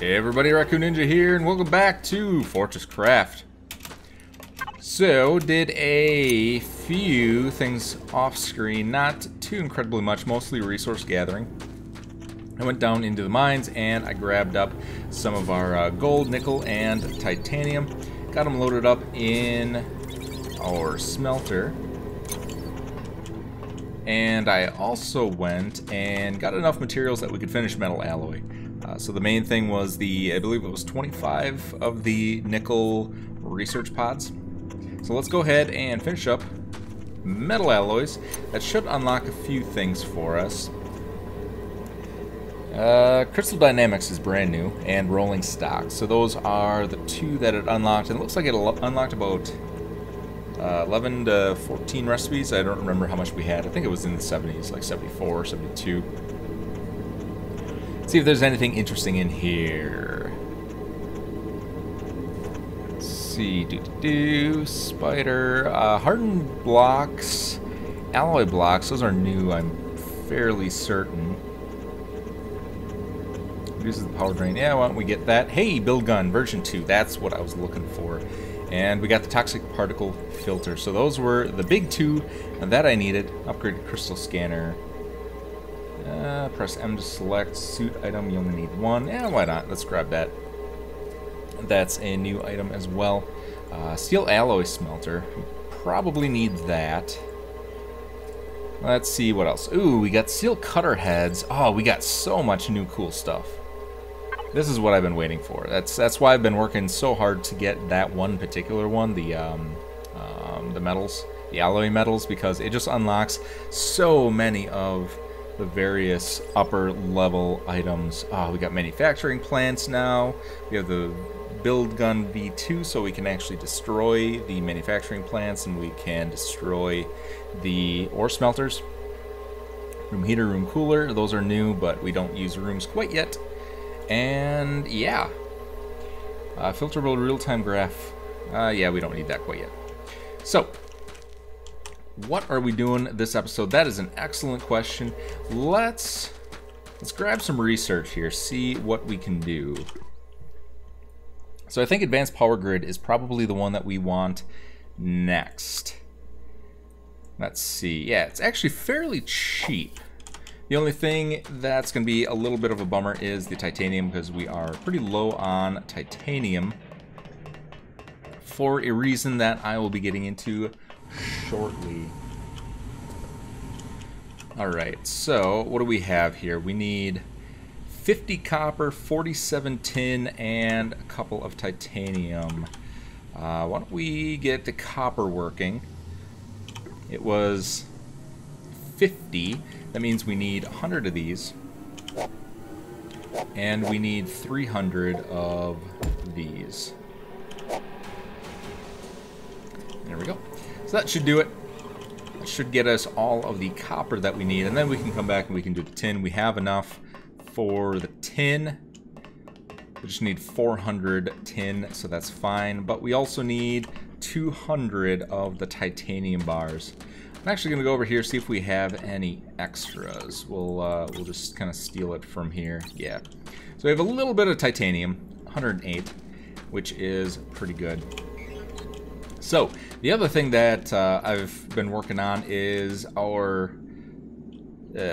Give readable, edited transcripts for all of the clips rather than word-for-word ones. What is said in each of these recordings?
Hey everybody, Raccoon Ninja here, and welcome back to Fortresscraft. So, did a few things off screen, not too incredibly much, mostly resource gathering. I went down into the mines and I grabbed up some of our gold, nickel, and titanium. Got them loaded up in our smelter. And I also went and got enough materials that we could finish metal alloy. So the main thing was I believe it was 25 of the nickel research pods. So let's go ahead and finish up metal alloys. That should unlock a few things for us. Crystal Dynamics is brand new, and Rolling Stock. So those are the two that it unlocked, and it looks like it unlocked about 11 to 14 recipes. I don't remember how much we had. I think it was in the 70s, like 74 or 72. See if there's anything interesting in here. Let's see. Spider. Hardened blocks. Alloy blocks. Those are new, I'm fairly certain. Reduces the power drain. Yeah, why don't we get that? Hey, build gun version 2. That's what I was looking for. And we got the toxic particle filter. So those were the big two that I needed. Upgraded crystal scanner. Press M to select suit item. You only need one. Yeah, why not? Let's grab that. That's a new item as well. Steel alloy smelter. We probably need that. Let's see what else. Ooh, we got steel cutter heads. Oh, we got so much new cool stuff. This is what I've been waiting for. That's why I've been working so hard to get that one particular one, the metals, the alloy metals, because it just unlocks so many of the various upper level items. We got manufacturing plants now. We have the build gun V2, so we can actually destroy the manufacturing plants, and we can destroy the ore smelters. Room heater, room cooler, those are new, but we don't use rooms quite yet. And yeah, filterable real-time graph. Yeah, we don't need that quite yet. So, what are we doing this episode? That is an excellent question. Let's grab some research here, see what we can do. So I think advanced power grid is probably the one that we want next. Let's see. Yeah, it's actually fairly cheap. The only thing that's going to be a little bit of a bummer is the titanium, because we are pretty low on titanium for a reason that I will be getting into shortly. Alright, so what do we have here? We need 50 copper, 47 tin, and a couple of titanium. Why don't we get the copper working? It was 50. That means we need 100 of these. And we need 300 of these. There we go. So that should do it. That should get us all of the copper that we need, and then we can come back and we can do the tin. We have enough for the tin. We just need 400 tin, so that's fine. But we also need 200 of the titanium bars. I'm actually going to go over here, see if we have any extras. We'll just kind of steal it from here. Yeah. So we have a little bit of titanium, 108, which is pretty good. So, the other thing that I've been working on is our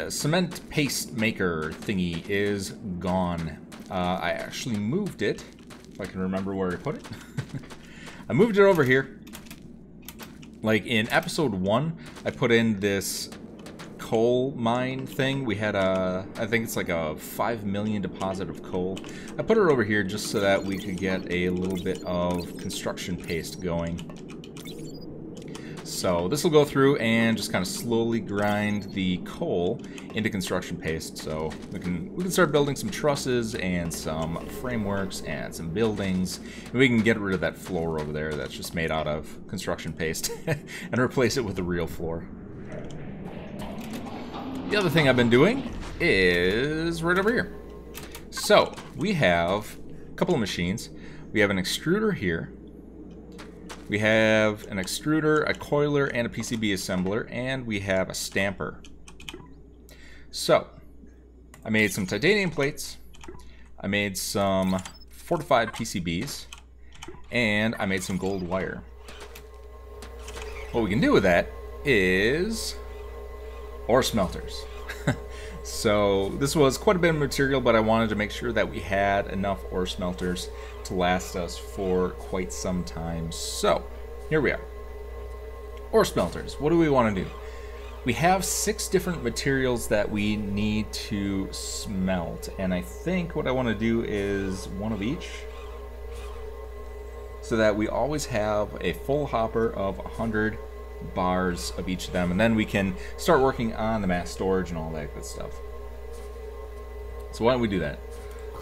cement paste maker thingy is gone. I actually moved it, if I can remember where I put it. I moved it over here. Like in episode 1, I put in this coal mine thing. We had I think it's like a 5 million deposit of coal. I put it over here just so that we could get a little bit of construction paste going. So this will go through and just kind of slowly grind the coal into construction paste, so we can start building some trusses and some frameworks and some buildings, and we can get rid of that floor over there that's just made out of construction paste and replace it with a real floor. The other thing I've been doing is right over here. So we have a couple of machines. We have an extruder here. We have an extruder, a coiler, and a PCB assembler, and we have a stamper. So, I made some titanium plates. I made some fortified PCBs, and I made some gold wire. What we can do with that is ore smelters. So this was quite a bit of material, but I wanted to make sure that we had enough ore smelters to last us for quite some time. So here we are. Ore smelters. What do we want to do? We have 6 different materials that we need to smelt, and I think what I want to do is one of each, so that we always have a full hopper of 100 bars of each of them, and then we can start working on the mass storage and all that good stuff. So why don't we do that?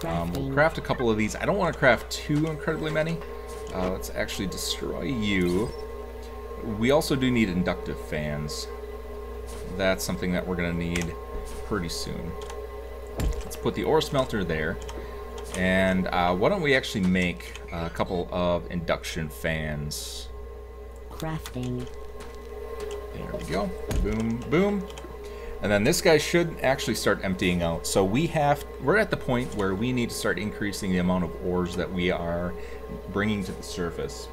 We'll craft a couple of these. I don't want to craft too incredibly many. Let's actually destroy you. We also do need inductive fans. That's something that we're going to need pretty soon. Let's put the ore smelter there. And why don't we actually make a couple of induction fans? Crafting. There we go. Boom, boom. And then this guy should actually start emptying out. So we're at the point where we need to start increasing the amount of ores that we are bringing to the surface.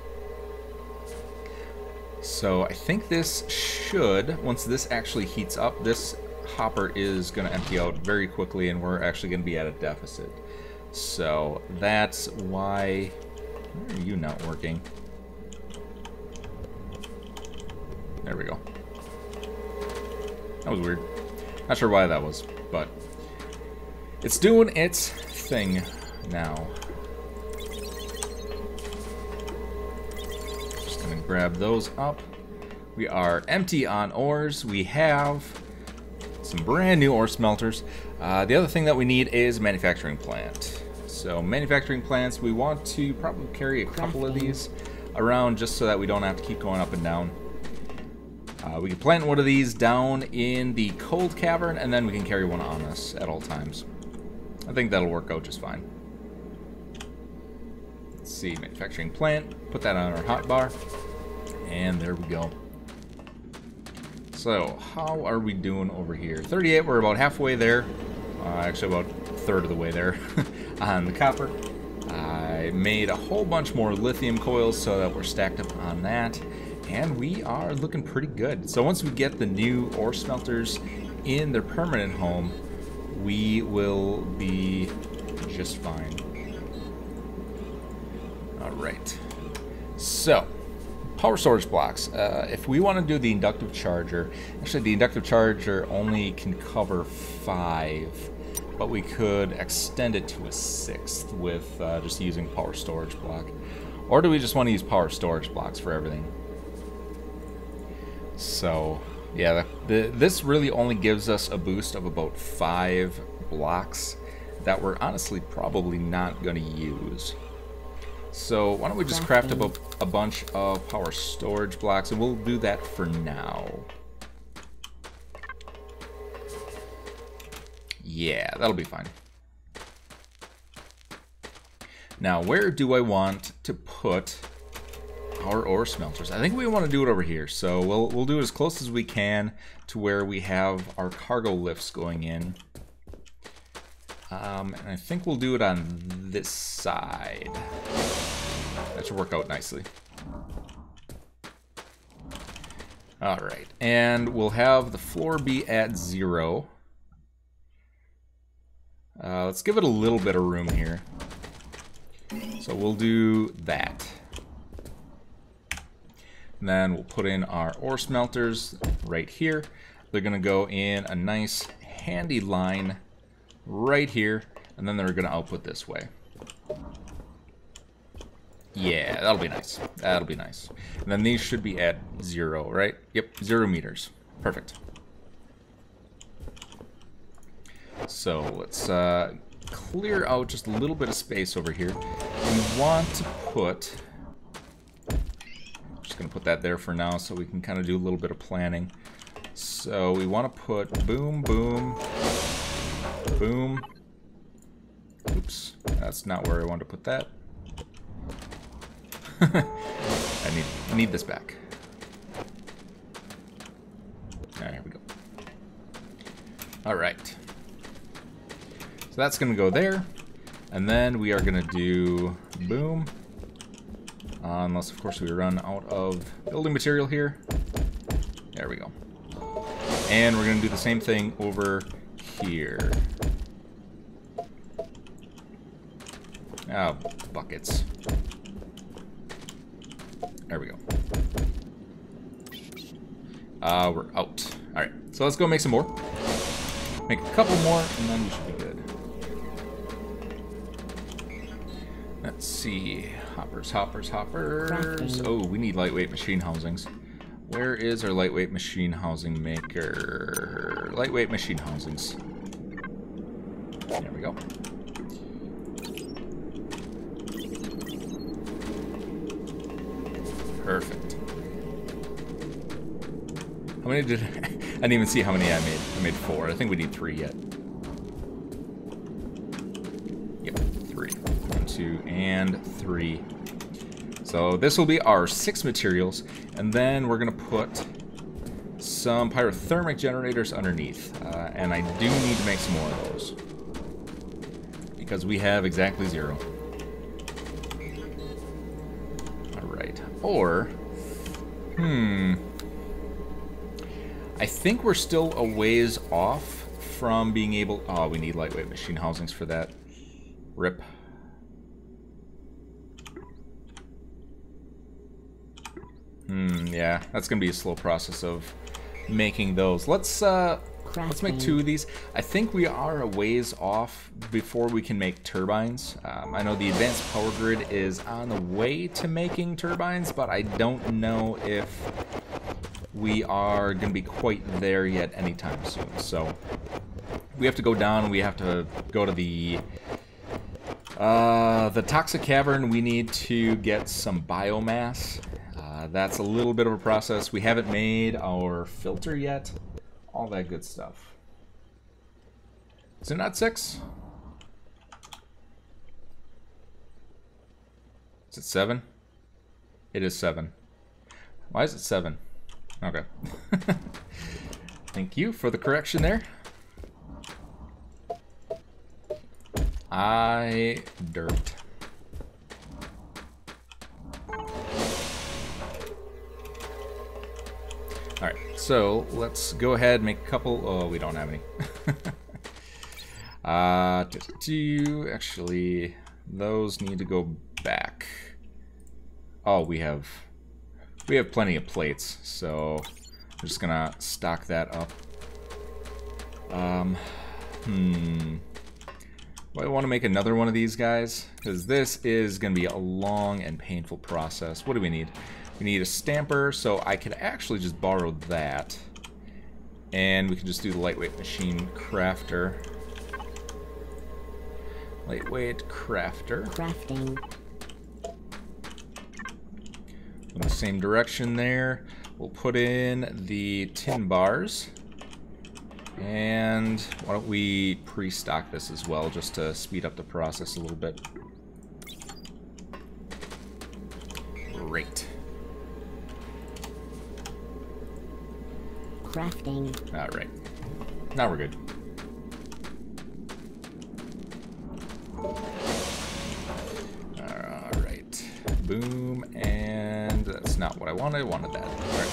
So I think this should, once this actually heats up, this hopper is going to empty out very quickly, and we're actually going to be at a deficit. So that's why... Why are you not working? There we go. That was weird. Not sure why that was, but it's doing its thing now. Just gonna grab those up. We are empty on ores. We have some brand new ore smelters. The other thing that we need is a manufacturing plant. So manufacturing plants, we want to probably carry a couple of these around just so that we don't have to keep going up and down. We can plant one of these down in the cold cavern, and then we can carry one on us at all times. I think that'll work out just fine. Let's see, manufacturing plant, put that on our hotbar, and there we go. So, how are we doing over here? 38, we're about halfway there. Actually, about a third of the way there on the copper. I made a whole bunch more lithium coils so that we're stacked up on that. And we are looking pretty good. So once we get the new ore smelters in their permanent home, we will be just fine. Alright. So, power storage blocks. If we want to do the inductive charger, actually the inductive charger only can cover 5, but we could extend it to a 6th with just using power storage block. Or do we just want to use power storage blocks for everything? So, yeah, this really only gives us a boost of about 5 blocks that we're honestly probably not going to use. So, why don't we just craft up a bunch of power storage blocks, and we'll do that for now. Yeah, that'll be fine. Now, where do I want to put our ore smelters? I think we want to do it over here, so we'll do it as close as we can to where we have our cargo lifts going in. And I think we'll do it on this side. That should work out nicely. Alright, and we'll have the floor be at 0. Let's give it a little bit of room here. So we'll do that. And then we'll put in our ore smelters right here. They're going to go in a nice handy line right here, and then they're going to output this way. Yeah, that'll be nice. That'll be nice. And then these should be at 0, right? Yep, 0 meters. Perfect. So let's clear out just a little bit of space over here. We want to put... Just going to put that there for now so we can kind of do a little bit of planning. So we want to put boom, boom, boom. Oops, that's not where I want to put that. I need this back. There we go. All right. So that's going to go there. And then we are going to do boom. Unless, of course, we run out of building material here. There we go. And we're going to do the same thing over here. Oh, buckets. There we go. We're out. Alright, so let's go make some more. Make a couple more, and then we should be good. Let's see. Hoppers, hoppers, hoppers. Oh, we need lightweight machine housings. Where is our lightweight machine housing maker? Lightweight machine housings. There we go. Perfect. How many did I didn't even see how many I made. I made 4. I think we need 3 yet. Yep, 3. 1, 2, and 3. So this will be our 6 materials, and then we're gonna put some pyrothermic generators underneath. And I do need to make some more of those because we have exactly 0. Alright. Or I think we're still a ways off from being able... Oh, we need lightweight machine housings for that. RIP. Yeah, that's gonna be a slow process of making those. Let's make 2 of these. I think we are a ways off before we can make turbines. I know the advanced power grid is on the way to making turbines, but I don't know if we are going to be quite there yet anytime soon. So we have to go down. We have to go to the toxic cavern. We need to get some biomass. That's a little bit of a process. We haven't made our filter yet. All that good stuff. Is it not 6? Is it 7? It is 7. Why is it 7? Okay. Thank you for the correction there. I derped. Alright, so let's go ahead and make a couple. Oh, we don't have any. Actually, those need to go back. Oh, we have plenty of plates, so I'm just gonna stock that up. Do I want to make another one of these guys? Because this is gonna be a long and painful process. What do we need? We need a stamper, so I could actually just borrow that. And we can just do the lightweight machine crafter. Lightweight crafter. Crafting. In the same direction there. We'll put in the tin bars. And why don't we pre-stock this as well, just to speed up the process a little bit. Great. Crafting. Alright. Now we're good. Alright. Boom, and that's not what I wanted. I wanted that. Alright.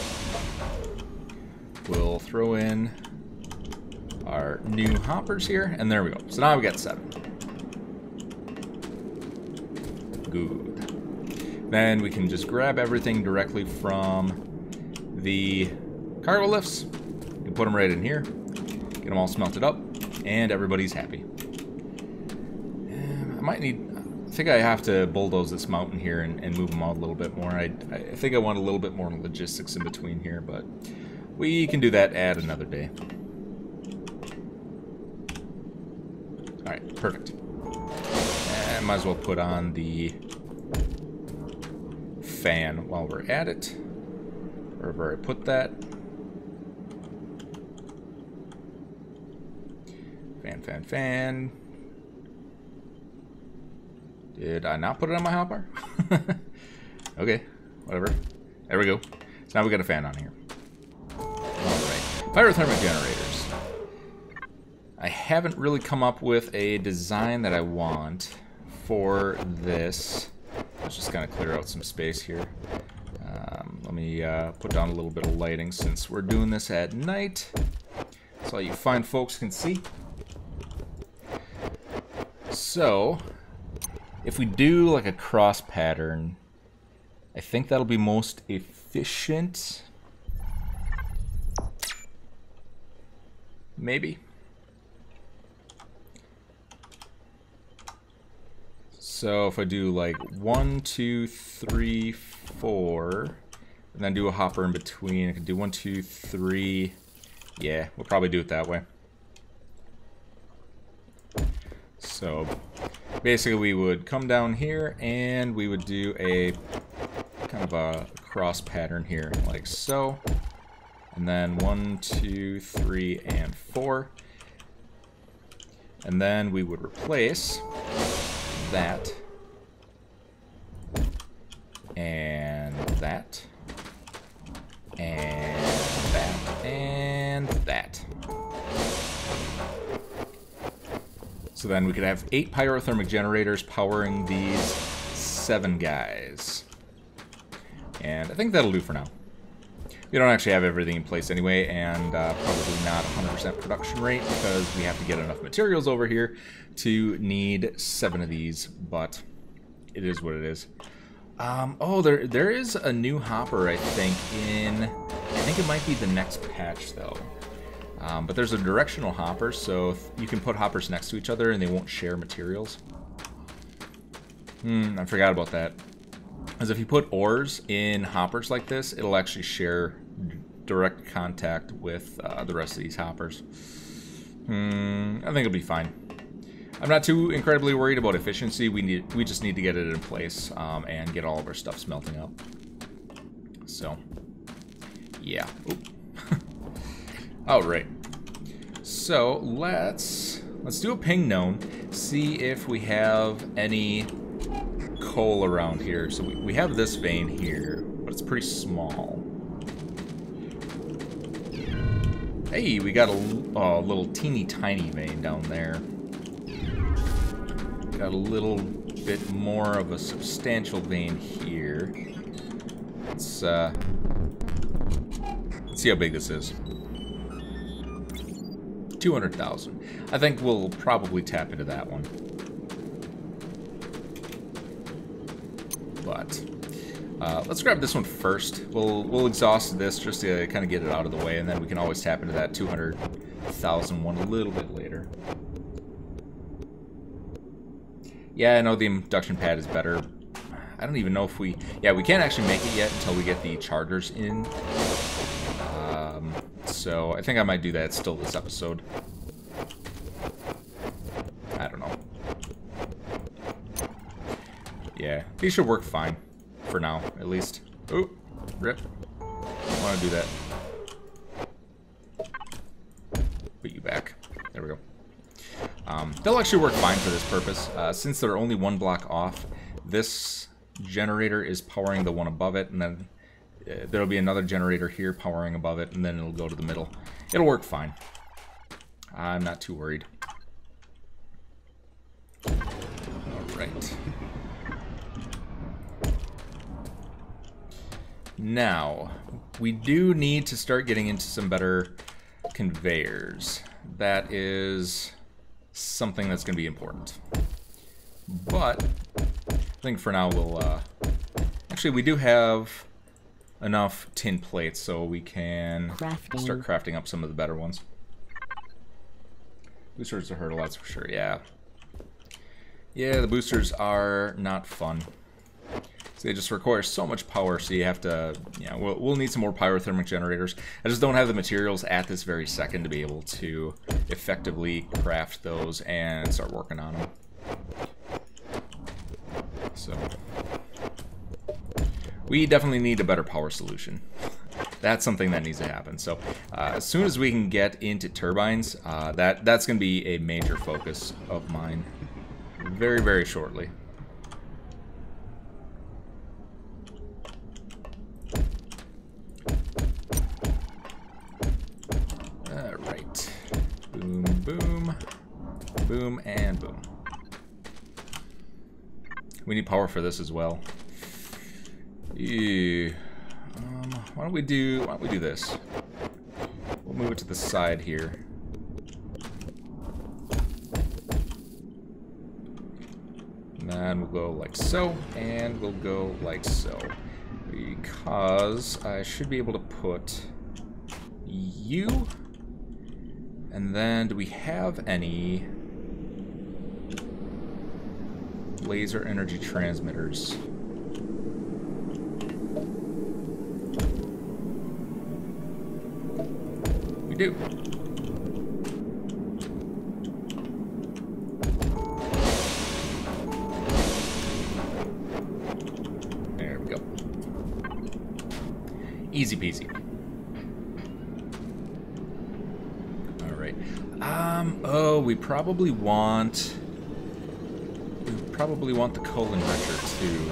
We'll throw in our new hoppers here, and there we go. So now we got 7. Good. Then we can just grab everything directly from the cargo lifts. You can put them right in here, get them all smelted up, and everybody's happy. I think I have to bulldoze this mountain here and move them out a little bit more. I think I want a little bit more logistics in between here, but we can do that at another day. Alright, perfect. And might as well put on the fan while we're at it. Wherever I put that. Fan. Did I not put it on my hotbar? Okay, whatever. There we go. So now we got a fan on here. Alright. Pyrothermic generators. I haven't really come up with a design that I want. for this, let's just kind of clear out some space here. Let me put down a little bit of lighting since we're doing this at night, so all you fine folks can see. So, if we do like a cross pattern, I think that'll be most efficient. Maybe. So if I do like 1, 2, 3, 4, and then do a hopper in between, I can do 1, 2, 3. Yeah, we'll probably do it that way. So basically we would come down here and we would do a kind of a cross pattern here, like so. And then 1, 2, 3, and 4. And then we would replace that, and that, and that, and that. So then we could have 8 pyrothermic generators powering these 7 guys. And I think that'll do for now. We don't actually have everything in place anyway, and probably not 100% production rate because we have to get enough materials over here to need 7 of these, but it is what it is. Oh, there is a new hopper, I think it might be the next patch though. But there's a directional hopper, so you can put hoppers next to each other and they won't share materials. I forgot about that. Because if you put ores in hoppers like this, it'll actually share direct contact with the rest of these hoppers. I think it'll be fine. I'm not too incredibly worried about efficiency. We just need to get it in place and get all of our stuff smelting up. So, yeah. All right. So let's do a ping known. See if we have any coal around here. So we have this vein here, but it's pretty small. Hey, we got a little teeny tiny vein down there. Got a little bit more of a substantial vein here. Let's see how big this is. 200,000. I think we'll probably tap into that one. But let's grab this one first. We'll exhaust this just to kind of get it out of the way, and then we can always tap into that 200,000 one a little bit later. Yeah, I know the induction pad is better. I don't even know if we... Yeah, we can't actually make it yet until we get the chargers in. So I think I might do that still this episode. I don't know. Yeah, these should work fine. For now, at least. Oh, rip. I want to do that. Put you back. There we go. They'll actually work fine for this purpose. Since they're only 1 block off, this generator is powering the one above it, and then there'll be another generator here powering above it, and then it'll go to the middle. It'll work fine. I'm not too worried. Alright. Now, we do need to start getting into some better conveyors. That is something that's going to be important. But I think for now we'll... Actually, we do have enough tin plates, so we can start crafting up some of the better ones. Boosters to hurdle, that's for sure, yeah. Yeah, the boosters are not fun. So they just require so much power, so you have to, you know, we'll need some more pyrothermic generators. I just don't have the materials at this very second to be able to effectively craft those and start working on them. So we definitely need a better power solution. That's something that needs to happen. So as soon as we can get into turbines, that's going to be a major focus of mine very, very shortly. Alright. Boom, boom, boom, and boom. We need power for this as well. Ew. Why don't we do this? We'll move it to the side here. And then we'll go like so, and we'll go like so. Because I should be able to put you. And then, do we have any laser energy transmitters? We do. There we go. Easy peasy. Alright. Oh, we probably want the colon enricher too.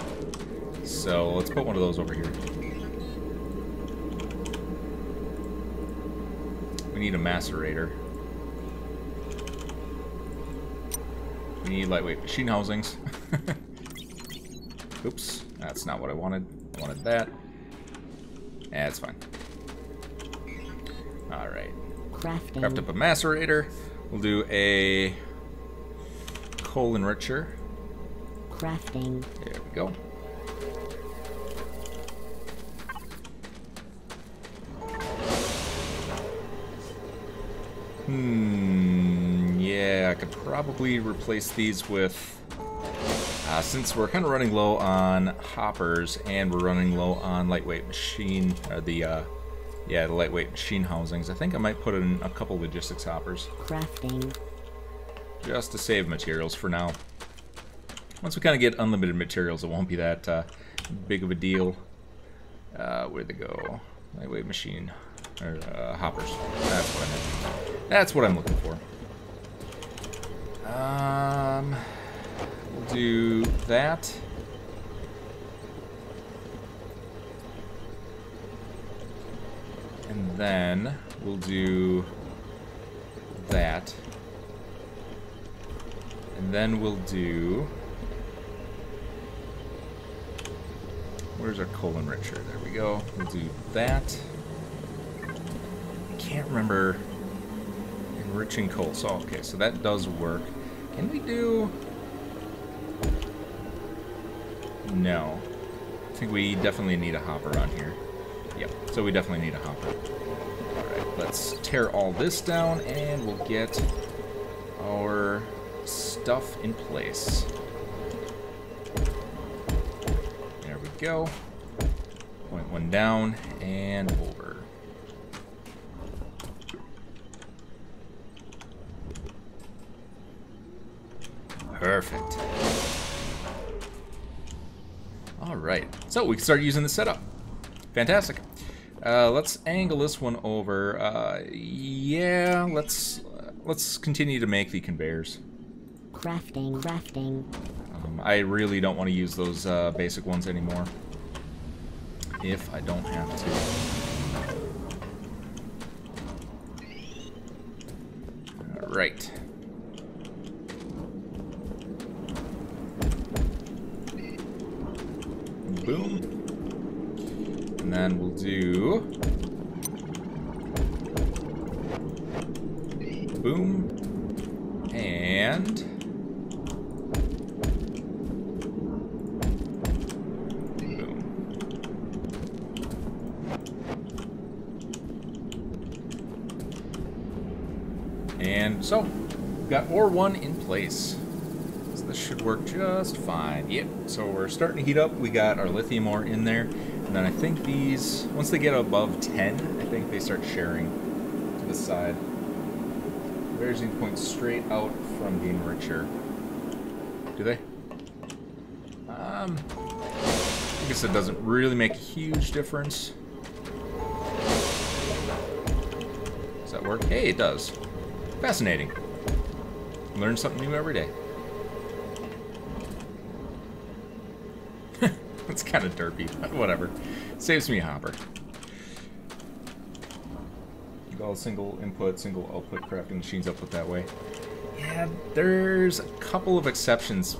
So let's put one of those over here. We need a macerator. We need lightweight machine housings. Oops, that's not what I wanted. I wanted that. That's fine. Alright. Crafting. Craft up a macerator. We'll do a coal enricher. Crafting. There we go. Yeah, I could probably replace these with... since we're kind of running low on hoppers and we're running low on lightweight machine, the lightweight machine housings, I think I might put in a couple logistics hoppers. Crafting. Just to save materials for now. Once we kind of get unlimited materials, it won't be that big of a deal. Where'd they go? Lightweight machine. Or hoppers. That's what I meant. That's what I'm looking for. We'll do that. And then we'll do that. And then we'll do... Where's our coal enricher? There we go. We'll do that. I can't remember enriching coal. So, okay, so that does work. Can we do... No. I think we definitely need a hopper on here. Yep, so we definitely need a hopper. Alright, let's tear all this down and we'll get our stuff in place. There we go. Point one down and over. Perfect. Alright, so we can start using the setup. Fantastic. Let's angle this one over. Yeah, let's continue to make the conveyors. Crafting. I really don't want to use those basic ones anymore. If I don't have to. Alright. Boom. And then we'll do... Boom. And... And so, we've got ore 1 in place. So this should work just fine. Yep, so we're starting to heat up. We got our lithium ore in there. And then I think these, once they get above 10, I think they start sharing to the side. Conveyors need to point straight out from the enricher. Do they? I guess it doesn't really make a huge difference. Does that work? Hey, it does. Fascinating. Learn something new every day. It's kind of derpy, but whatever. Saves me a hopper. All single input, single output crafting machines up with that way. Yeah, there's a couple of exceptions.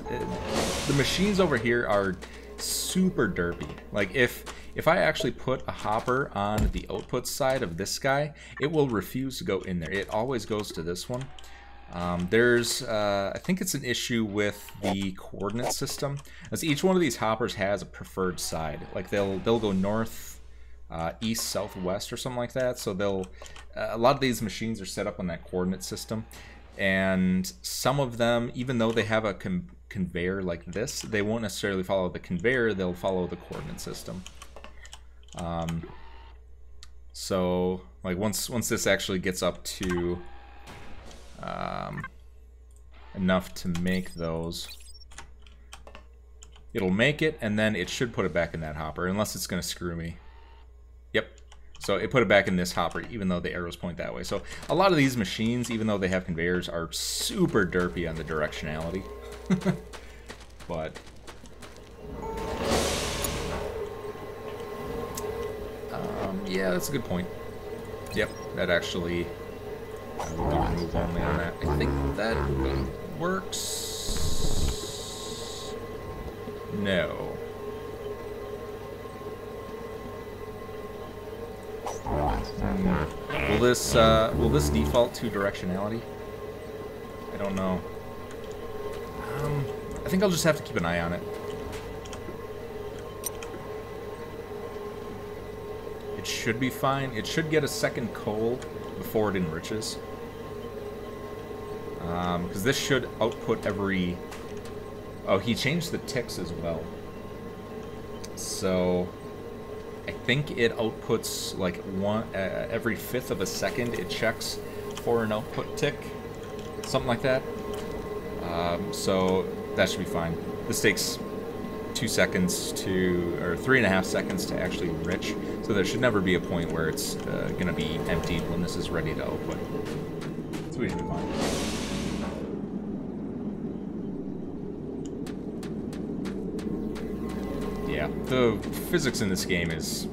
The machines over here are super derpy. Like if I actually put a hopper on the output side of this guy, it will refuse to go in there. It always goes to this one. I think it's an issue with the coordinate system, as each one of these hoppers has a preferred side. Like they'll go north, east, south, west, or something like that. So a lot of these machines are set up on that coordinate system, and some of them, even though they have a conveyor like this, they won't necessarily follow the conveyor. They'll follow the coordinate system. So like once this actually gets up to enough to make those, it'll make it, and then it should put it back in that hopper, unless it's going to screw me. Yep. So it put it back in this hopper, even though the arrows point that way. So a lot of these machines, even though they have conveyors, are super derpy on the directionality. But yeah, that's a good point. Yep, that actually will do remove only on that. I think that works. No. Will this default to directionality? I don't know. I think I'll just have to keep an eye on it. It should be fine. It should get a second coal before it enriches. Because this should output every... Oh, he changed the ticks as well. So I think it outputs like every 1/5 of a second. It checks for an output tick, something like that. So that should be fine. This takes 2 seconds or 3.5 seconds to actually enrich. So there should never be a point where it's going to be emptied when this is ready to output. So we should be fine. Yeah, the physics in this game is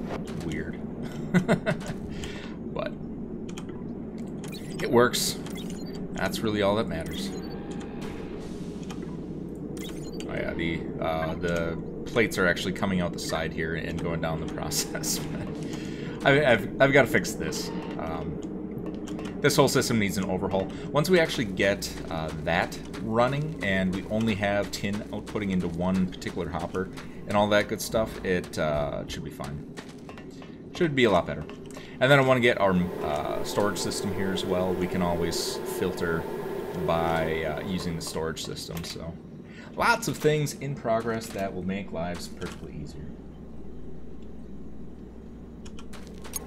weird. But it works. That's really all that matters. Oh yeah, the plates are actually coming out the side here and going down the process. I've got to fix this. This whole system needs an overhaul. Once we actually get that running and we only have tin outputting into one particular hopper and all that good stuff, it should be fine. Should be a lot better. And then I want to get our storage system here as well. We can always filter by using the storage system. So lots of things in progress that will make lives perfectly easier.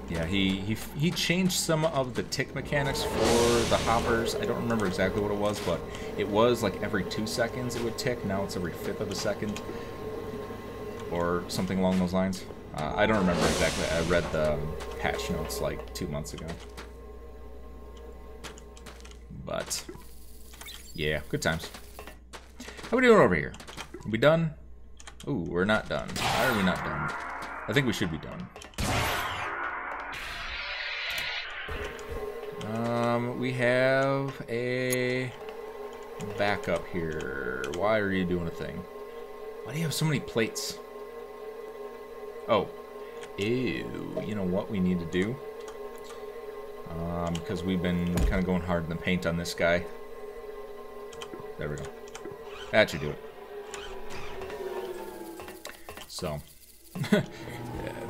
Yeah, he changed some of the tick mechanics for the hoppers. I don't remember exactly what it was, but it was like every 2 seconds it would tick. Now it's every 1/5 of a second, or something along those lines. I don't remember exactly. I read the patch notes like 2 months ago. But yeah, good times. How we doing over here? Are we done? Ooh, we're not done. Why are we not done? I think we should be done. We have a backup here. Why are you doing a thing? Why do you have so many plates? Oh. Ew. You know what we need to do? Because we've been kind of going hard in the paint on this guy. There we go. That should do it. So.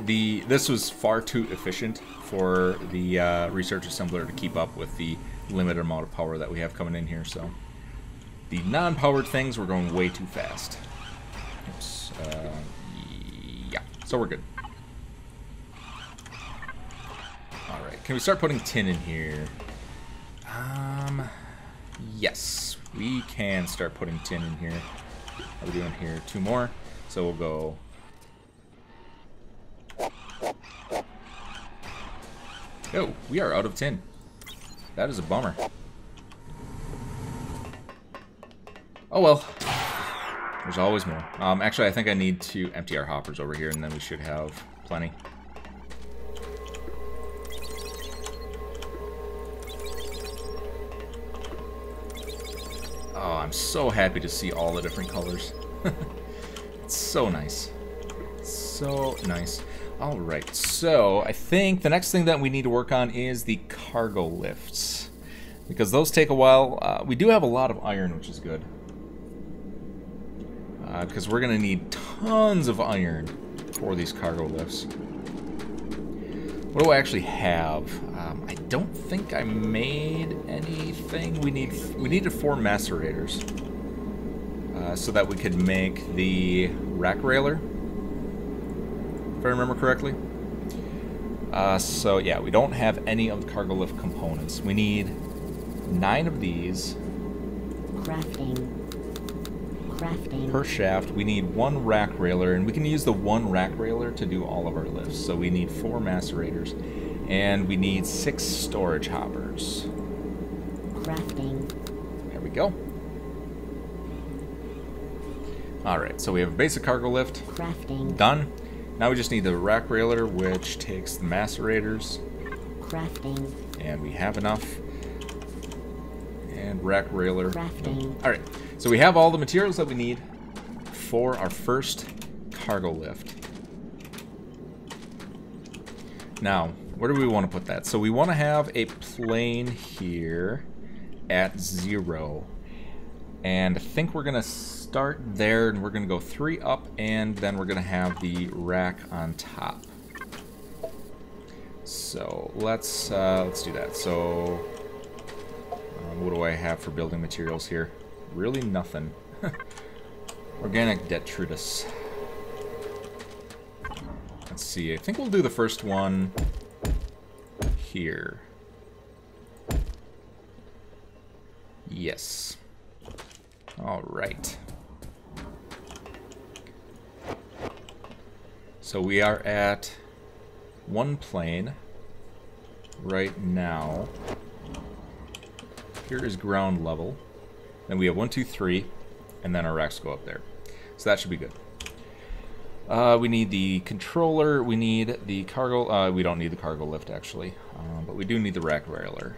This was far too efficient for the research assembler to keep up with the limited amount of power that we have coming in here. So the non-powered things were going way too fast. Oops. Yeah, so we're good. All right, can we start putting tin in here? Yes, we can start putting tin in here. What are we doing here? 2 more. So we'll go. Oh, we are out of tin. That is a bummer. Oh well. There's always more. Actually, I think I need to empty our hoppers over here, and then we should have plenty. Oh, I'm so happy to see all the different colors. It's so nice. So nice. Alright, so I think the next thing that we need to work on is the cargo lifts. Because those take a while. We do have a lot of iron, which is good. Because we're going to need tons of iron for these cargo lifts. What do I actually have? I don't think I made anything. We needed 4 macerators so that we could make the rack railer, if I remember correctly. So yeah, we don't have any of the cargo lift components. We need 9 of these. Crafting. Per shaft. We need 1 rack railer, and we can use the 1 rack railer to do all of our lifts. So we need 4 macerators, and we need 6 storage hoppers. Crafting. There we go. Alright, so we have a basic cargo lift. Crafting. Done. Now we just need the rack railer, which takes the macerators. Crafting. And we have enough. And rack railer. Crafting. Alright, so we have all the materials that we need for our first cargo lift. Now, where do we want to put that? So we want to have a plane here at 0. And I think we're going to start there, and we're going to go 3 up, and then we're going to have the rack on top. So let's do that. So what do I have for building materials here? Really nothing. Organic detritus. Let's see. I think we'll do the first one here. Yes. All right. So we are at 1 plane right now. Here is ground level. Then we have 1, 2, 3, and then our racks go up there. So that should be good. We need the controller. We need the cargo. We don't need the cargo lift actually, but we do need the rack railer.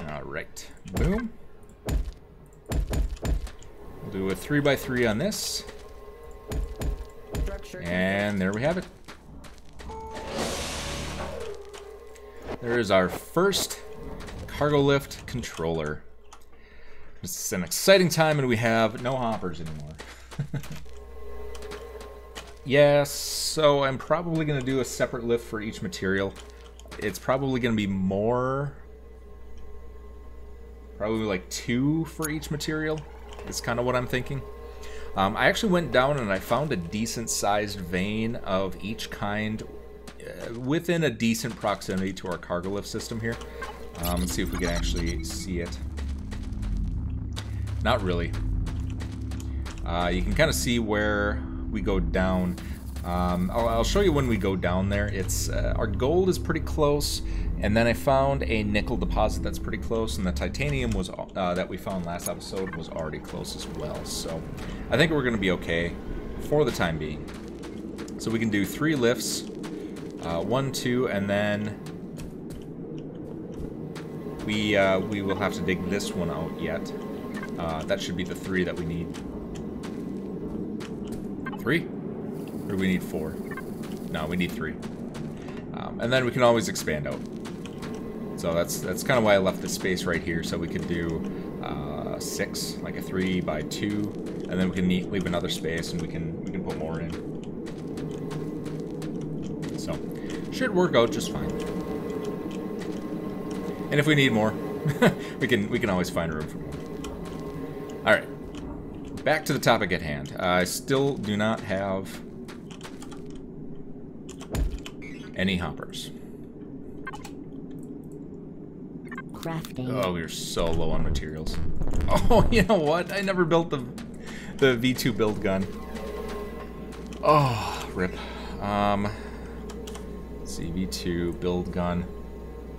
All right, boom. We'll do a 3x3 on this, and there we have it. There is our first cargo lift controller. It's an exciting time, and we have no hoppers anymore. Yes, so I'm probably going to do a separate lift for each material. It's probably going to be more, probably like 2 for each material. That's kind of what I'm thinking. I actually went down and I found a decent sized vein of each kind within a decent proximity to our cargo lift system here. Let's see if we can actually see it. Not really. You can kind of see where we go down. I'll show you when we go down there. It's our gold is pretty close, and then I found a nickel deposit that's pretty close, and the titanium was that we found last episode was already close as well. So I think we're going to be okay for the time being. So we can do 3 lifts, 1, 2, and then we will have to dig this one out yet. That should be the 3 that we need. 3? Or do we need 4? No, we need 3. And then we can always expand out. So that's kind of why I left this space right here, so we could do 6, like a 3x2, and then we can leave another space, and we can put more in. So should work out just fine. And if we need more, we can always find room for more. All right. Back to the topic at hand. I still do not have any hoppers. Crafting. Oh, we're so low on materials. Oh, you know what? I never built the V2 build gun. Oh, rip. Let's see, V2 build gun.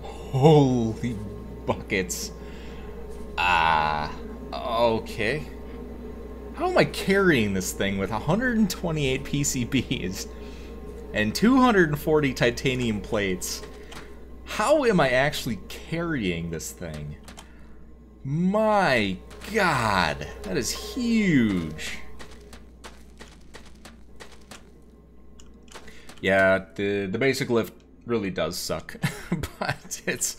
Holy buckets. Okay. How am I carrying this thing with 128 PCBs and 240 titanium plates? How am I actually carrying this thing? My God, that is huge. Yeah, the basic lift really does suck, but it's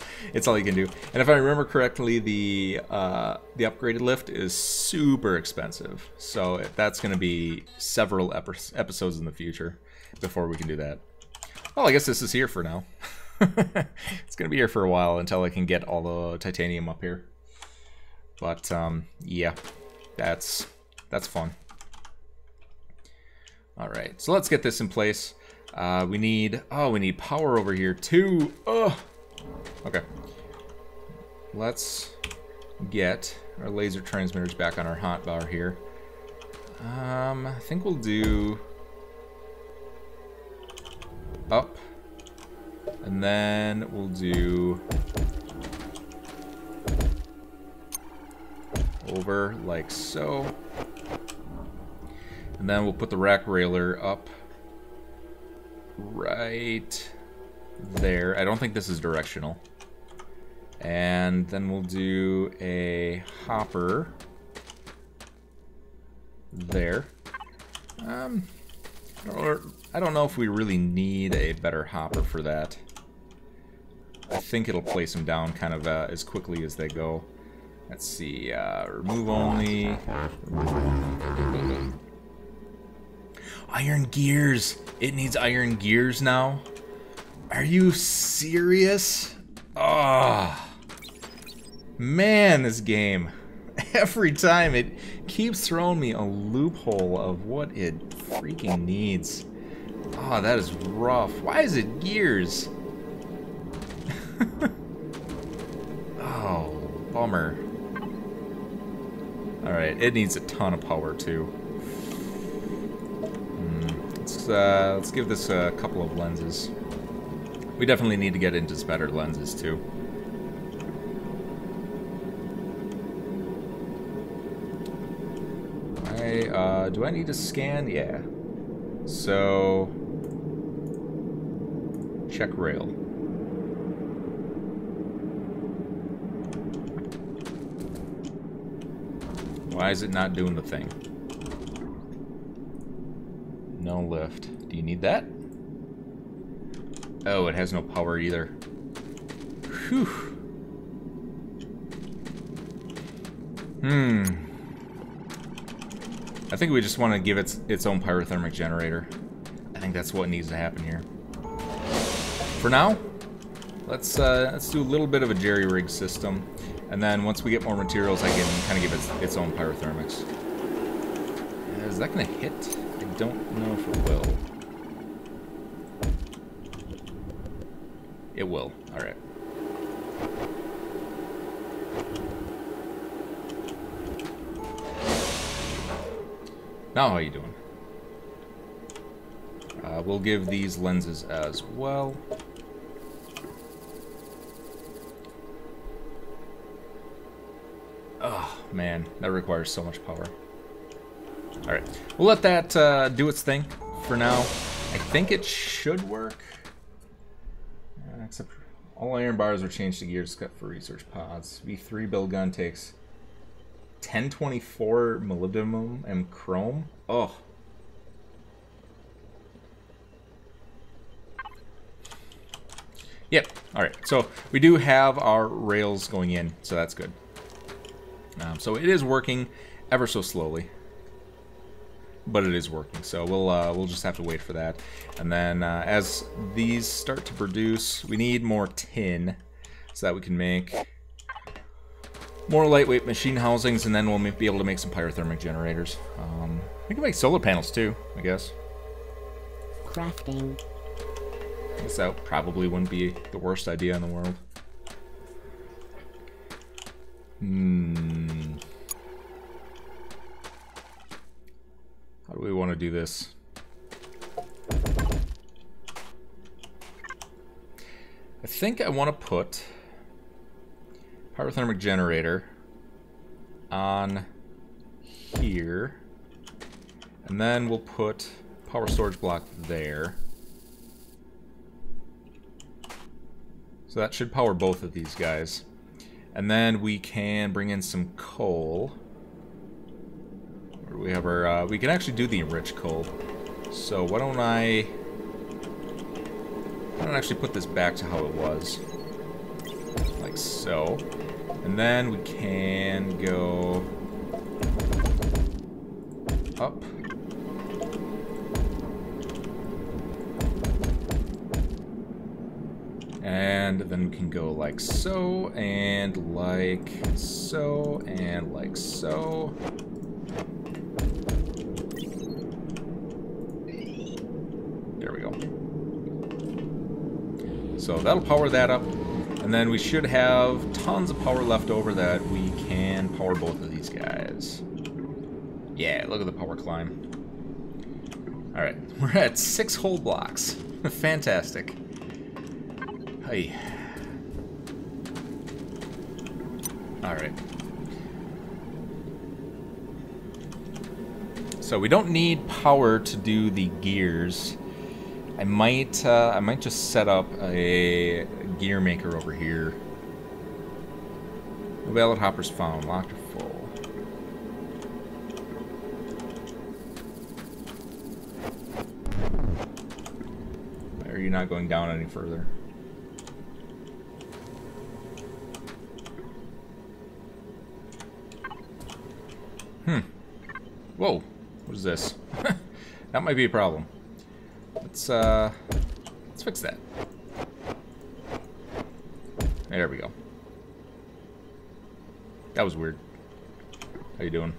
all you can do. And if I remember correctly, the upgraded lift is super expensive, so that's going to be several episodes in the future before we can do that. Well, I guess this is here for now. It's going to be here for a while until I can get all the titanium up here. But yeah, that's fun. All right, so let's get this in place. We need power over here too. Oh, okay. Let's get our laser transmitters back on our hotbar here. I think we'll do up, and then we'll do over like so, and then we'll put the rack railer up right there. I don't think this is directional. And then we'll do a hopper there. I don't know if we really need a better hopper for that. I think it'll place them down kind of as quickly as they go. Let's see, remove only. Iron gears! It needs iron gears now? Are you serious? Oh, man, this game. Every time it keeps throwing me a loophole of what it freaking needs. Oh, that is rough. Why is it gears? Oh, bummer. Alright, it needs a ton of power too. Let's give this a couple of lenses. We definitely need to get into better lenses too. Do I need to scan? Yeah. So, check rail. Why is it not doing the thing? No lift. Do you need that? Oh, it has no power either. Whew. I think we just want to give it its own pyrothermic generator. I think that's what needs to happen here. For now, let's do a little bit of a jerry-rig system, and then once we get more materials, I can kind of give it its own pyrothermics. Is that going to hit? I don't know if it will. It will. All right. Now, how you doing? We'll give these lenses as well. Oh, man. That requires so much power. Alright. We'll let that do its thing for now. I think it should work. Except all iron bars are changed to gears cut for research pods. V3 build gun takes 1024 molybdenum and chrome. Oh. Yep. Alright. So we do have our rails going in, so that's good. So it is working ever so slowly. But it is working, so we'll just have to wait for that. And then as these start to produce, we need more tin so that we can make more lightweight machine housings, and then we'll be able to make some pyrothermic generators. We can make solar panels too, I guess. Crafting. I guess that probably wouldn't be the worst idea in the world. How do we want to do this? I think I want to put pyrothermic generator on here, and then we'll put power storage block there. So that should power both of these guys. And then we can bring in some coal. We have our, we can actually do the enriched coal. So why don't I actually put this back to how it was. Like so. And then we can go up. And then we can go like so, and like so, and like so. There we go. So that'll power that up. And then we should have tons of power left over that we can power both of these guys. Yeah, look at the power climb. Alright, we're at 6 whole blocks. Fantastic. Hey. Alright. So we don't need power to do the gears. I might just set up a gear maker over here. No valid hoppers found. Locked or full. Why are you not going down any further? Whoa. What is this? That might be a problem. Let's fix that. There we go. That was weird. How you doing?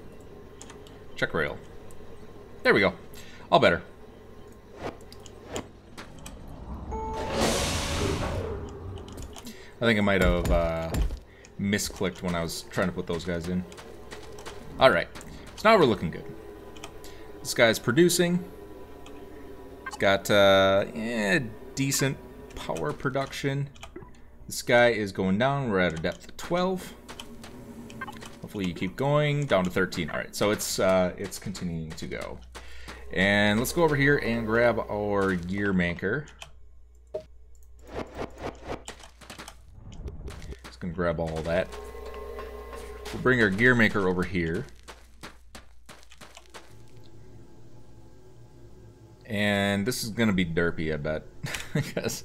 Check rail. There we go. All better. I think I might have misclicked when I was trying to put those guys in. Alright. So now we're looking good. This guy's producing. He's got decent power production. This guy is going down. We're at a depth of 12. Hopefully you keep going. Down to 13. Alright, so it's continuing to go. And let's go over here and grab our gear maker. Just gonna grab all that. We'll bring our gear maker over here. And this is going to be derpy, I bet, because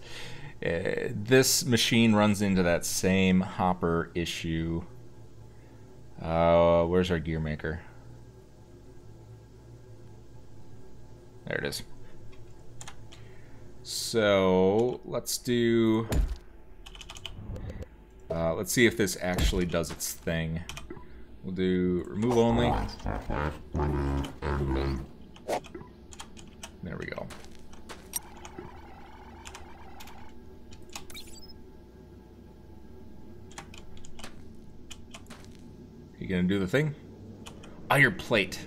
this machine runs into that same hopper issue. Where's our gear maker? There it is. So let's do. Let's see if this actually does its thing. We'll do remove only. There we go. You gonna do the thing? Iron plate.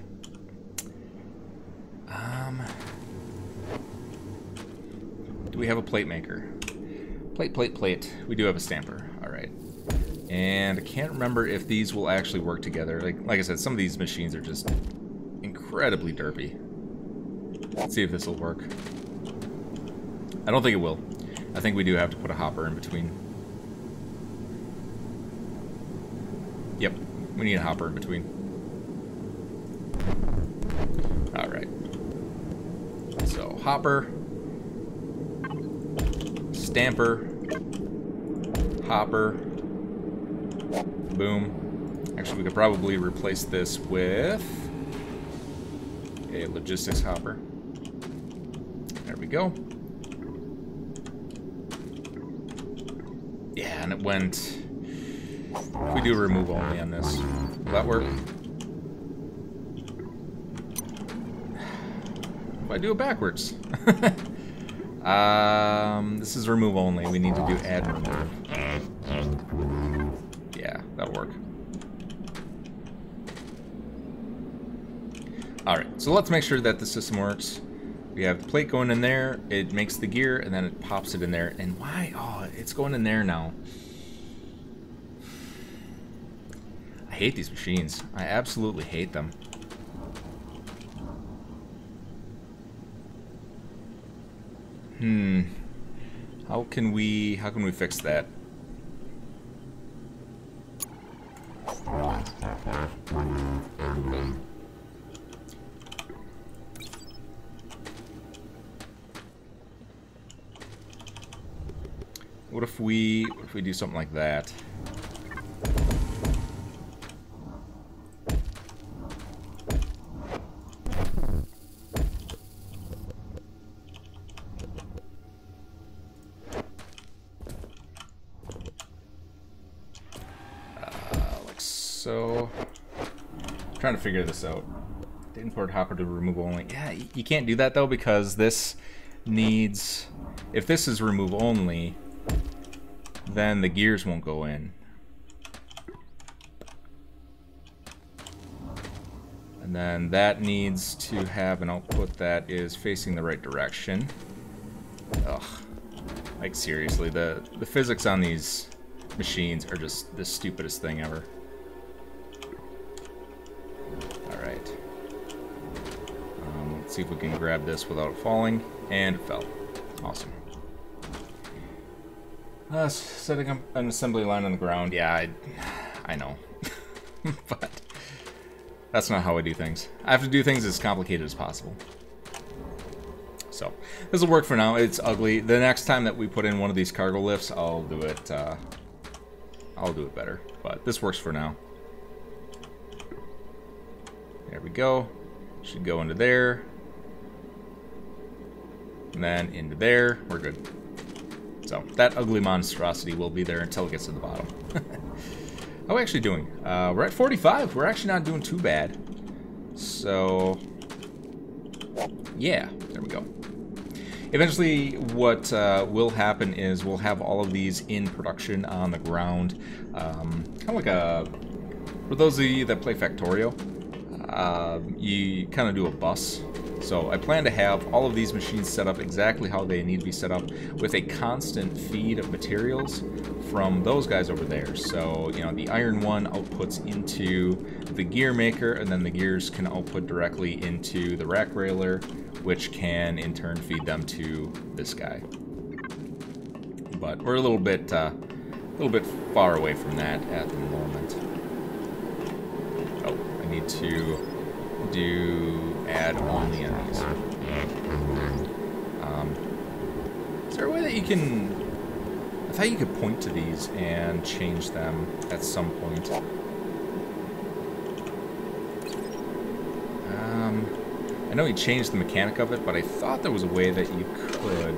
Do we have a plate maker? Plate. We do have a stamper. All right. And I can't remember if these will actually work together. Like I said, some of these machines are just incredibly derpy. Let's see if this will work. I don't think it will. I think we do have to put a hopper in between. Yep, we need a hopper in between. Alright. So, hopper. Stamper. Hopper. Boom. Actually, we could probably replace this with a logistics hopper. There we go. Yeah, and it went. If we do remove only on this, will that work? If I do it backwards. This is remove only. We need to do add remove. Yeah, that'll work. Alright, so let's make sure that the system works. We have the plate going in there, it makes the gear, and then it pops it in there. And why? Oh, it's going in there now. I hate these machines. I absolutely hate them. How can we fix that? What if we do something like that? Like so. I'm trying to figure this out. Import hopper to remove only. Yeah, you can't do that though because this needs. If this is remove only, then the gears won't go in. And then that needs to have an output that is facing the right direction. Ugh. Like seriously, the physics on these machines are just the stupidest thing ever. Alright. Let's see if we can grab this without falling. And it fell. Awesome. Setting up an assembly line on the ground. Yeah, I know. But that's not how I do things. I have to do things as complicated as possible. So, this will work for now. It's ugly. The next time that we put in one of these cargo lifts, I'll do it better. But this works for now. There we go. Should go into there. And then into there. We're good. So, that ugly monstrosity will be there until it gets to the bottom. How are we actually doing? We're at 45. We're actually not doing too bad. So, yeah, there we go. Eventually, what will happen is we'll have all of these in production on the ground. Kind of like a... For those of you that play Factorio, you kind of do a bus. So I plan to have all of these machines set up exactly how they need to be set up with a constant feed of materials from those guys over there. So, you know, the iron one outputs into the gear maker, and then the gears can output directly into the rack railer, which can in turn feed them to this guy. But we're a little bit far away from that at the moment. Oh, I need to do add only on these. Is there a way that you can... I thought you could point to these and change them at some point. I know you changed the mechanic of it, but I thought there was a way that you could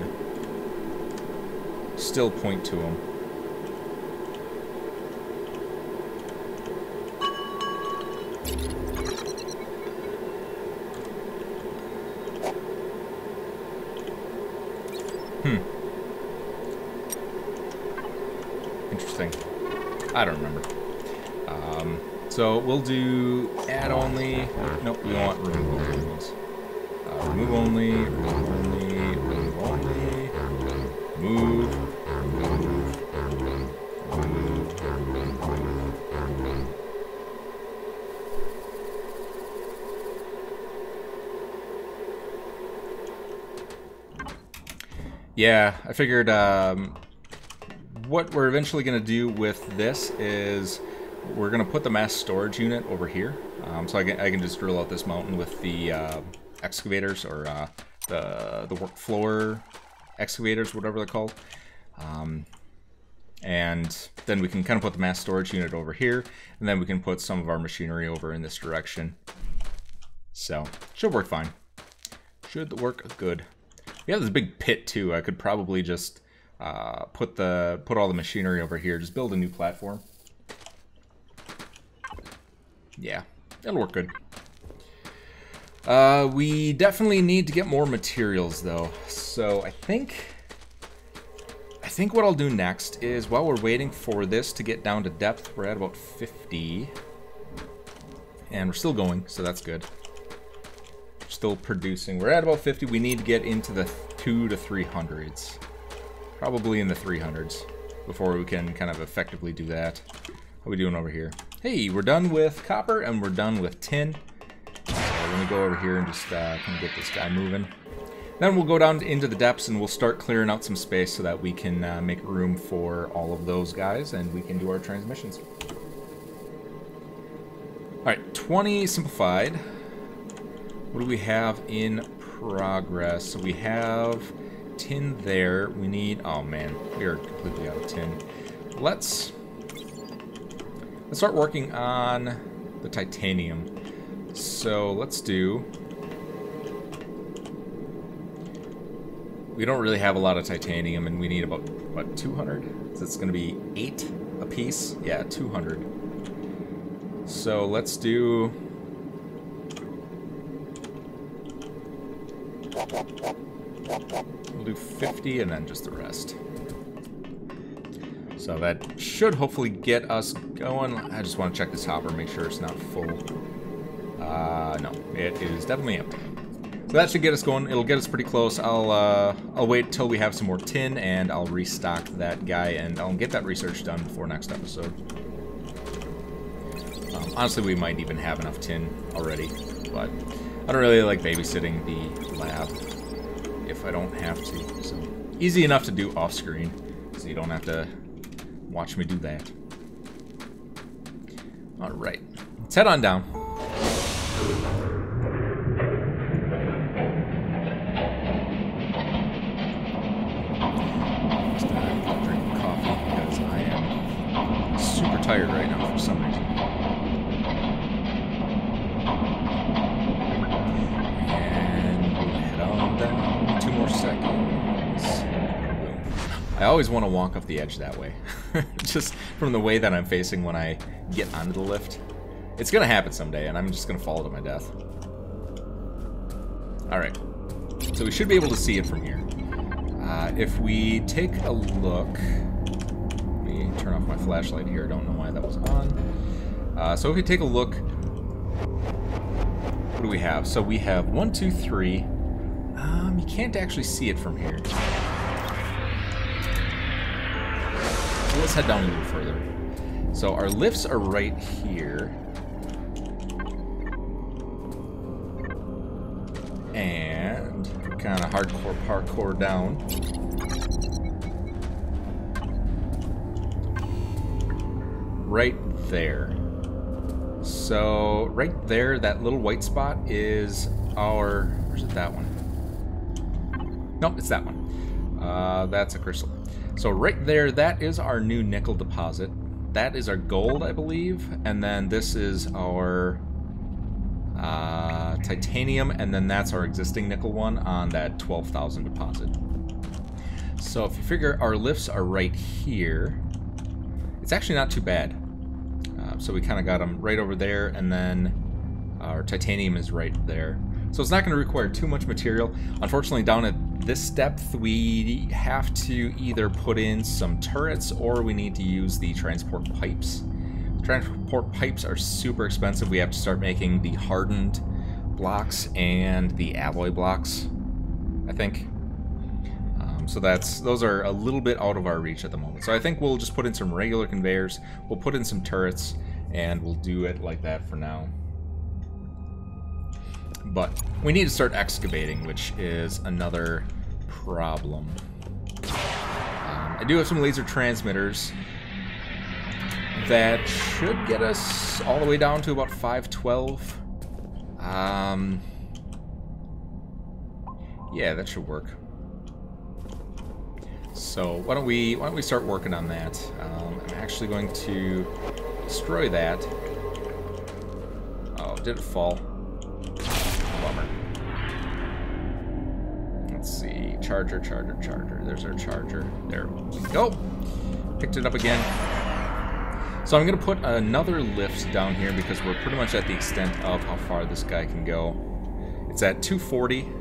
still point to them. Interesting. I don't remember. So we'll do add only. Nope, we want remove only ones. Remove only, remove only, remove only, move, Yeah, I figured what we're eventually going to do with this is we're going to put the mass storage unit over here. So I can just drill out this mountain with the excavators, or the work floor excavators, whatever they're called. And then we can kind of put the mass storage unit over here, and then we can put some of our machinery over in this direction. So, should work fine. Should work good. We have this big pit too. I could probably just put all the machinery over here. Just build a new platform. Yeah, it'll work good. We definitely need to get more materials though. So I think what I'll do next is, while we're waiting for this to get down to depth, we're at about 50. And we're still going, so that's good. Still producing. We're at about 50. We need to get into the 200 to 300s. Probably in the 300s before we can kind of effectively do that. How are we doing over here? Hey, we're done with copper and we're done with tin. So let me go over here and just kind of get this guy moving. Then we'll go down into the depths and we'll start clearing out some space so that we can make room for all of those guys and we can do our transmissions. Alright, 20 simplified. What do we have in progress? So we have tin there. We need... Oh man, we are completely out of tin. Let's start working on the titanium. So let's do... We don't really have a lot of titanium, and we need about, what, 200? So it's going to be 8 a piece? Yeah, 200. So let's do... We'll do 50 and then just the rest. So that should hopefully get us going. I just want to check this hopper, make sure it's not full. No, it is definitely empty. So that should get us going. It'll get us pretty close. I'll wait till we have some more tin, and I'll restock that guy, and I'll get that research done before next episode. Honestly, we might even have enough tin already, but I don't really like babysitting the lab if I don't have to. So easy enough to do off-screen, so you don't have to watch me do that. All right, let's head on down. Tired right now for some reason. And we'll head on down. 2 more seconds. I always want to walk off the edge that way. Just from the way that I'm facing when I get onto the lift. It's going to happen someday, and I'm just going to fall to my death. Alright. So we should be able to see it from here. If we take a look... Turn off my flashlight here. Don't know why that was on. So if we take a look, what do we have? So we have 1, 2, 3. You can't actually see it from here. So let's head down a little further. So our lifts are right here. And kind of hardcore parkour down. Right there. So right there, that little white spot is our... Where's it? That one? Nope, it's that one. That's a crystal. So right there, that is our new nickel deposit. That is our gold, I believe. And then this is our titanium, and then that's our existing nickel one on that 12,000 deposit. So if you figure our lifts are right here, it's actually not too bad. So we kind of got them right over there, and then our titanium is right there. So it's not going to require too much material. Unfortunately, down at this depth, we have to either put in some turrets, or we need to use the transport pipes. Transport pipes are super expensive. We have to start making the hardened blocks and the alloy blocks, I think. So those are a little bit out of our reach at the moment. So I think we'll just put in some regular conveyors, we'll put in some turrets, and we'll do it like that for now. But we need to start excavating, which is another problem. I do have some laser transmitters that should get us all the way down to about 512. Yeah, that should work. So why don't we start working on that? I'm actually going to destroy that. Oh, did it fall? Bummer. Let's see. Charger. There's our charger. There we go. Picked it up again. So I'm going to put another lift down here because we're pretty much at the extent of how far this guy can go. It's at 240.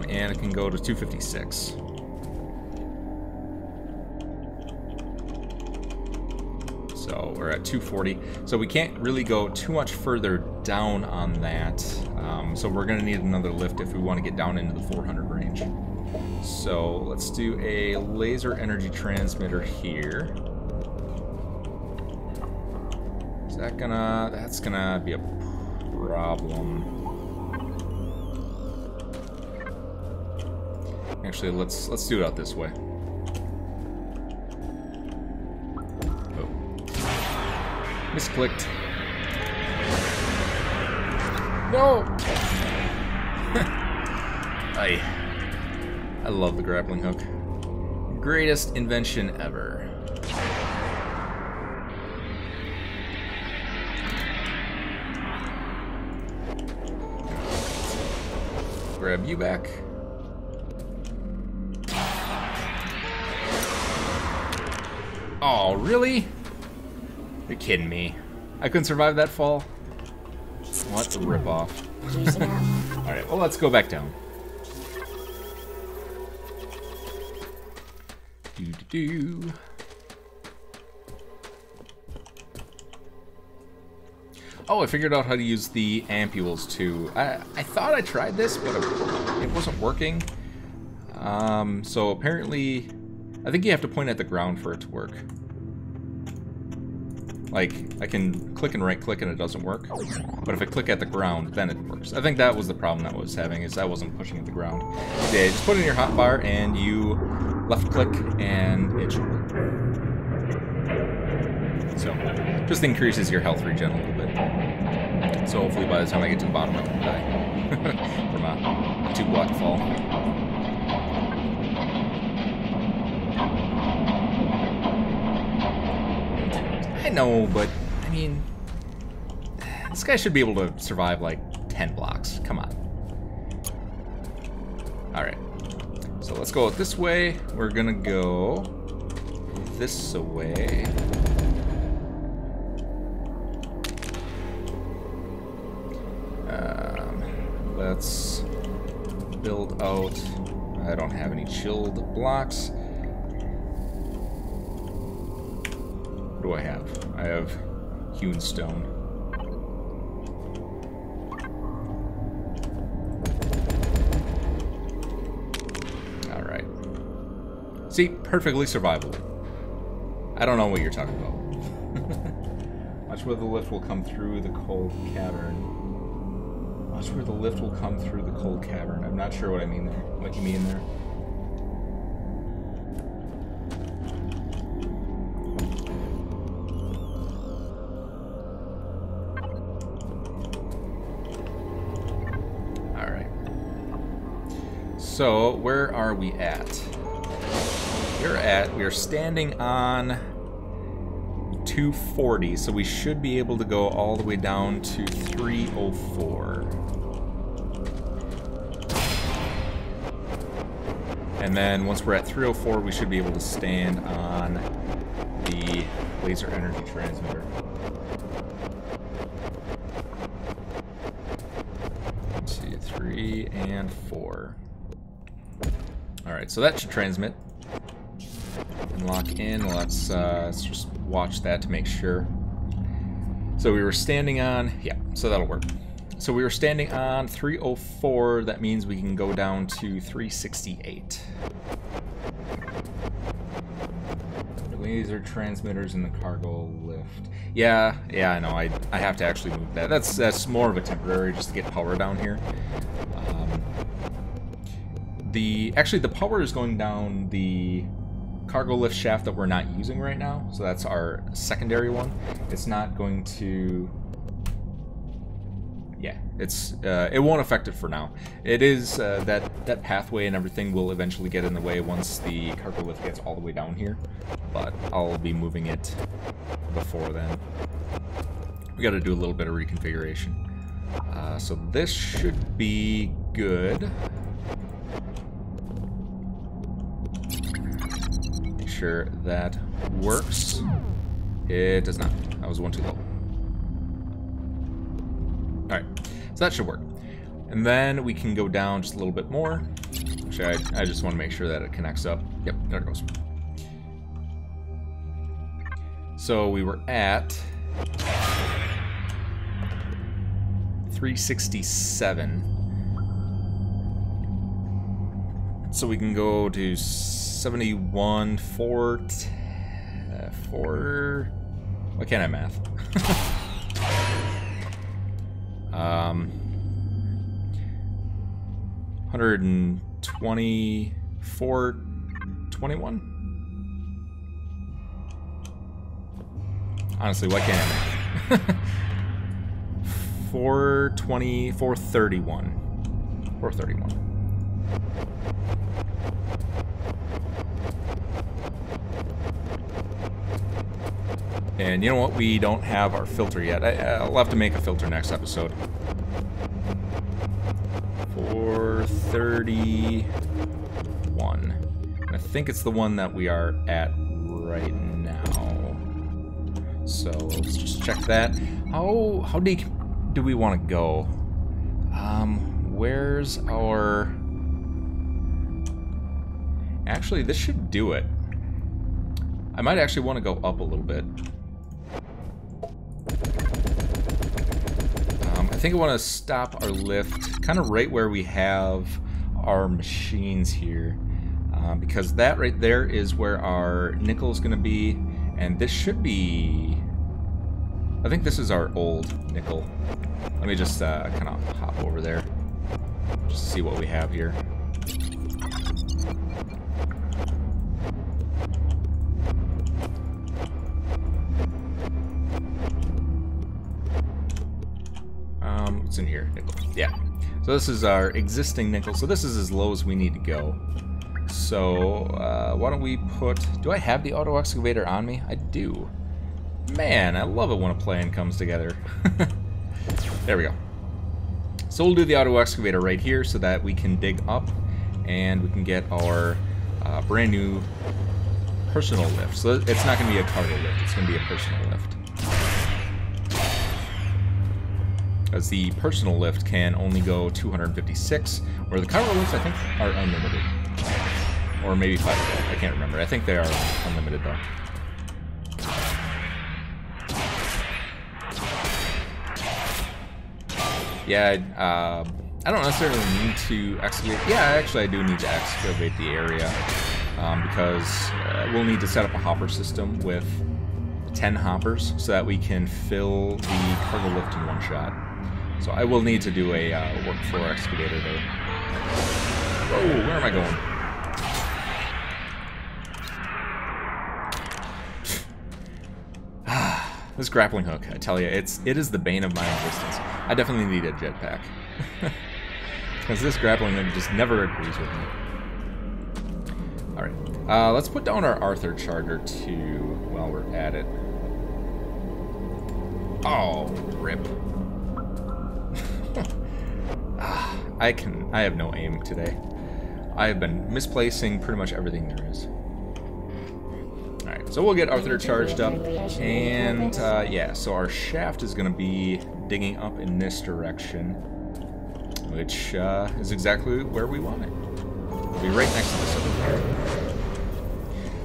And it can go to 256. So we're at 240. So we can't really go too much further down on that. So we're going to need another lift if we want to get down into the 400 range. So let's do a laser energy transmitter here. Is that gonna... That's gonna be a problem. Actually, let's do it out this way. Oh. Misclicked. No! I love the grappling hook. Greatest invention ever. Grab you back. Oh, really? You're kidding me. I couldn't survive that fall? What a ripoff. Alright, well, let's go back down. Do-do-do. Oh, I figured out how to use the ampules too. I thought I tried this, but it wasn't working. So apparently, I think you have to point at the ground for it to work. Like, I can click and right-click and it doesn't work. But if I click at the ground, then it works. I think that was the problem I was having, is I wasn't pushing at the ground. Yeah, just put it in your hotbar and you left-click and it should work. So, just increases your health regen a little bit. So hopefully by the time I get to the bottom, I won't die from a 2-block fall. I know, but, I mean, this guy should be able to survive like 10 blocks. Come on. Alright. So let's go this way. We're gonna go this way. Let's build out. I don't have any chilled blocks. What do I have? I have hewn stone. Alright. See, perfectly survivable. I don't know what you're talking about. Watch where the lift will come through the cold cavern. Watch where the lift will come through the cold cavern. I'm not sure what I mean there. What you mean there. So, where are we at? We are standing on 240, so we should be able to go all the way down to 304. And then once we're at 304, we should be able to stand on the laser energy transmitter. 1, 2, 3, and 4. Alright, so that should transmit and lock in. Let's just watch that to make sure. So we were standing on, yeah, so that'll work. So we were standing on 304, that means we can go down to 368. Laser transmitters in the cargo lift. Yeah, I know, I have to actually move that. That's more of a temporary, just to get power down here. Actually, the power is going down the cargo lift shaft that we're not using right now, so that's our secondary one. It's not going to... Yeah, it won't affect it for now. It is, that pathway and everything will eventually get in the way once the cargo lift gets all the way down here, but I'll be moving it before then. We gotta do a little bit of reconfiguration. So this should be good. Sure that works. It does not. That was one too low. Alright, so that should work. And then we can go down just a little bit more. Actually, I just want to make sure that it connects up. Yep, there it goes. So we were at 367. So we can go to 71, 4... Why can't I math? 124, 21? Honestly, why can't I math? 420, 431. 431. And you know what? We don't have our filter yet. I'll have to make a filter next episode. 431. And I think it's the one that we are at right now. So let's just check that. How deep do we want to go? Where's our... Actually, this should do it. I might actually want to go up a little bit. I think I want to stop our lift kind of right where we have our machines here. Because that right there is where our nickel is going to be. And this should be... I think this is our old nickel. Let me just kind of hop over there. Just see what we have here. What's in here? Nickel. Yeah. So this is our existing nickel. So this is as low as we need to go. So why don't we put... Do I have the auto excavator on me? I do. Man, I love it when a plan comes together. There we go. So we'll do the auto excavator right here so that we can dig up and we can get our brand new personal lift. So it's not going to be a cargo lift, it's going to be a personal lift. As the personal lift can only go 256, where the cargo lifts, I think, are unlimited. Or maybe 512, I can't remember. I think they are unlimited, though. Yeah, I don't necessarily need to excavate. Yeah, actually I do need to excavate the area. Because we'll need to set up a hopper system with 10 hoppers so that we can fill the cargo lift in one shot. So I will need to do a work floor excavator there. Whoa, where am I going? This grappling hook, I tell you, it is the bane of my existence. I definitely need a jetpack. Because this grappling hook just never agrees with me. Alright, let's put down our Arthur charger too while we're at it. Oh, rip. I have no aim today. I have been misplacing pretty much everything there is. Alright, so we'll get Arthur charged up, and yeah, so our shaft is going to be digging up in this direction, which is exactly where we want it. It'll be right next to this over there.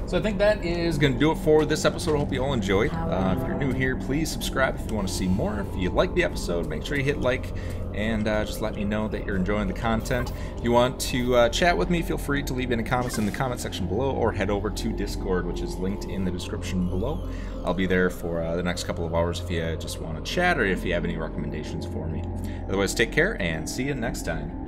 So I think that is going to do it for this episode. I hope you all enjoyed. If you're new here, please subscribe if you want to see more. If you like the episode, make sure you hit like, and just let me know that you're enjoying the content. If you want to chat with me, feel free to leave any comments in the comment section below, or head over to Discord, which is linked in the description below. I'll be there for the next couple of hours if you just want to chat, or if you have any recommendations for me. Otherwise, take care, and see you next time.